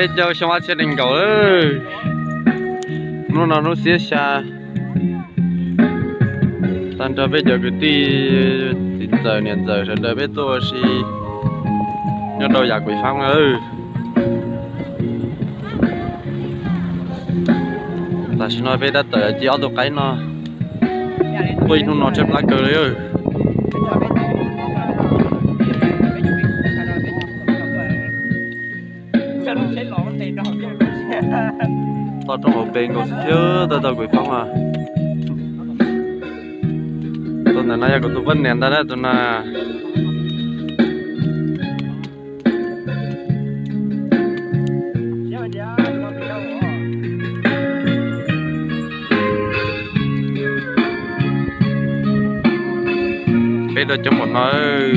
bây giờ xong ăn đình cầu ơi nó nào nó xía xa tan cho bây giờ cái giờ年giờ rồi đời bây tôi xí nhớ đâu giặc quỷ phong ơi ta xin nói bây đã tới chỉ auto cái nó quay nó chép lá cờ đấy ơi tao trong hộp bên có chứ tao quỷ phong à tôi này nãy giờ tôi vẫn nén ra đấy tôi là bây giờ cho một nơi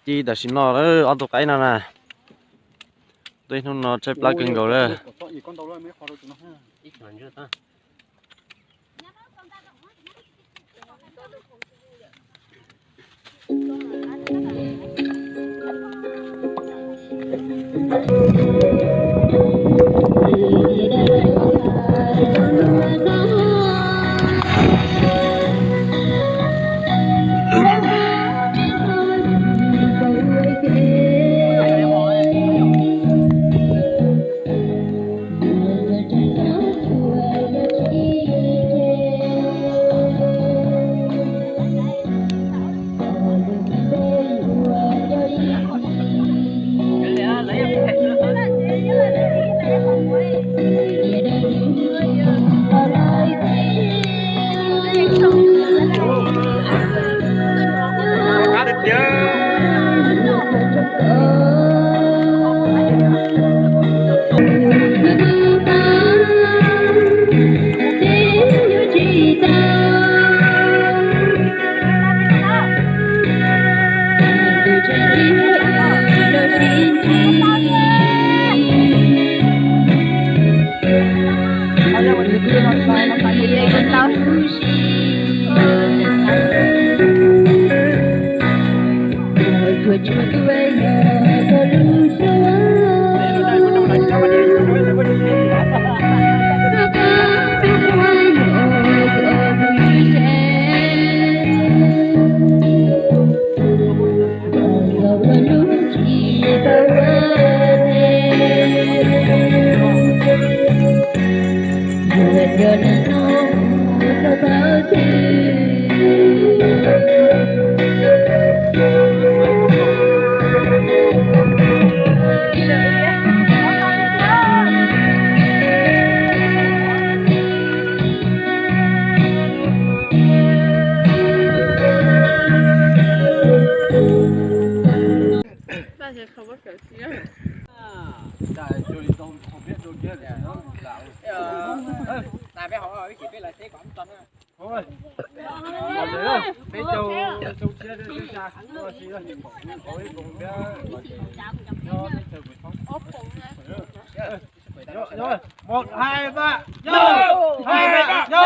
chi đã xin nó đó ăn tụi cái nào nè tôi nó chơi lá cứng gầu đấy Rồi, 1, 2, 3, vô! 2, 3, vô!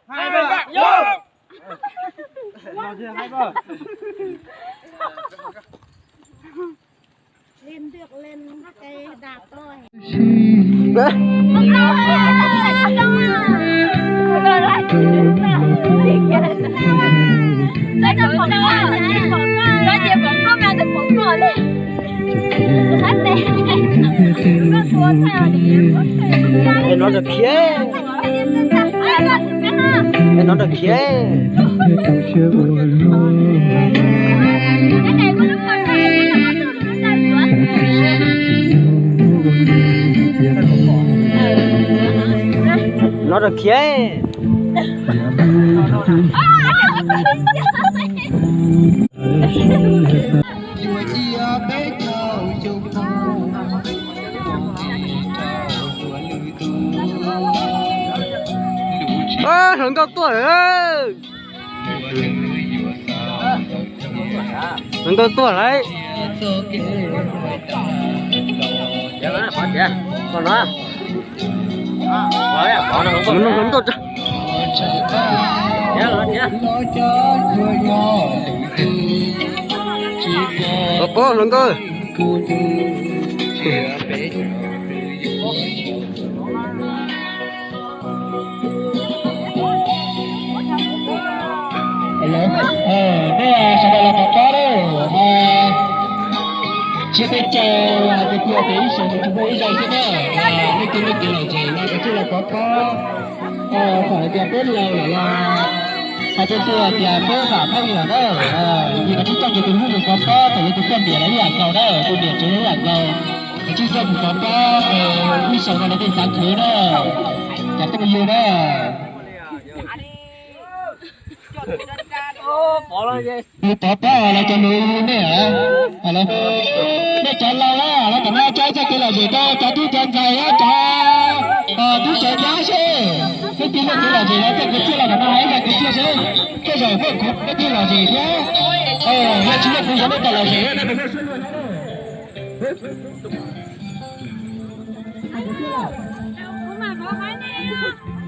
2, 3, vô! Nào chưa, 2, 3. Lên được lên cái đạp thôi. Em nói được kia. Em nói được kia. Nó được kia. Hưởng cao tuổi ơi. Hưởng cao tuổi đấy. Dạ nó bỏ kìa, còn nó. Bỏ đấy, bỏ nó không tốt chứ. Dạ rồi kìa. Bố lần cơ. Đây sau đây là một có đấy. Chia tay chào cái kia đấy sẽ chúng tôi dạy cho đó. Cái kia là gì? Là cái là có phải đẹp rất lâu là hay cho tôi tiền bố cả không hiểu đó. Vì là chúng ta chỉ từng hút được có phải chúng ta biển đấy là cầu đó, tôi biển chúng là cầu. Cái chiếc xe của có đi sầu này là cái sáng thứ đó. Chả có bao nhiêu đó. Đi bỏ là cho mình đấy hả? Alo. Để cho lâu đó, nó còn chơi cái là gì đó, cho túi chân dày á, cho túi chân giá chứ. Cái tiếng là gì đó, cái kia là nó hay là cái kia chứ. Cái rồi cái kia là gì thế? Nó chỉ là không giống cái là gì. Mà có cái này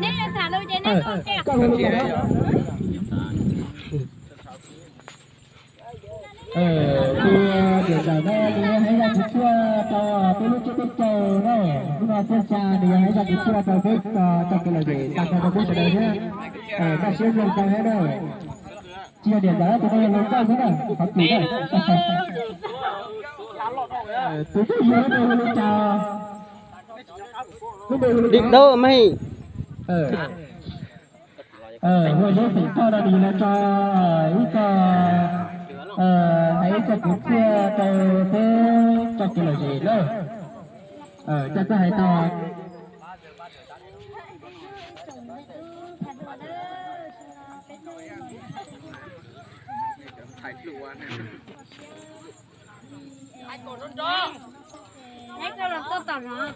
nè xả đôi trên này con kẹo. Thì điều giải đó thì hãy ra cái chua cho cái lúc cái trâu đó, nhưng mà trên cha thì hãy ra cái chua cho cái cho cái là gì, tăng cho cái đây nhé. Ta sẽ dùng cái hết rồi. Chia điểm đó thì đây là cái gì đó, học tỷ đấy. Tôi cứ nhớ đây là cha. Định đâu mày? Hồi đó phải cho ra đi là cho ít hãy cho cái kia cho cái là gì đó. Cho hãy to. Đấy cái là tôi tỏ nó.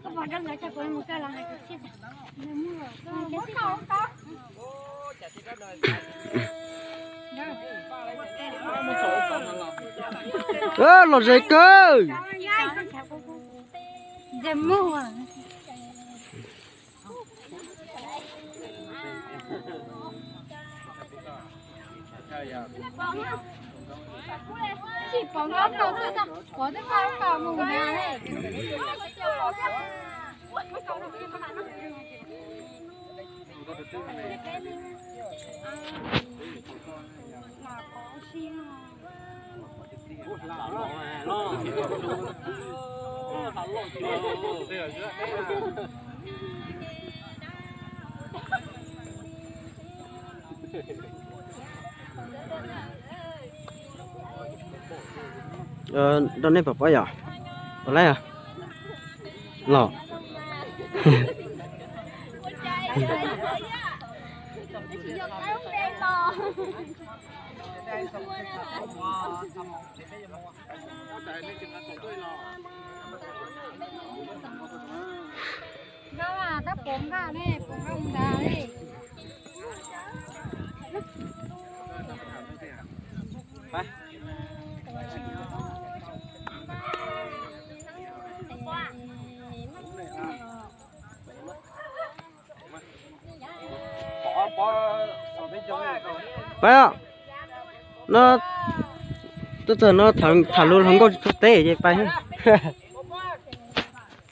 Các bạn đang nói cho tôi một cái là hai cái chiếc. Lột dây cơ. Dầm mưa. Chỉ có nó đâu thôi ta, có cái cao cao mùng nhà này. Đó này phải bao giờ? Ở đây à? Lò. Đó là ta bóng ra này, bóng ông ra này. Phải không? Nó tôi tưởng nó thằng luôn không có tế gì phải.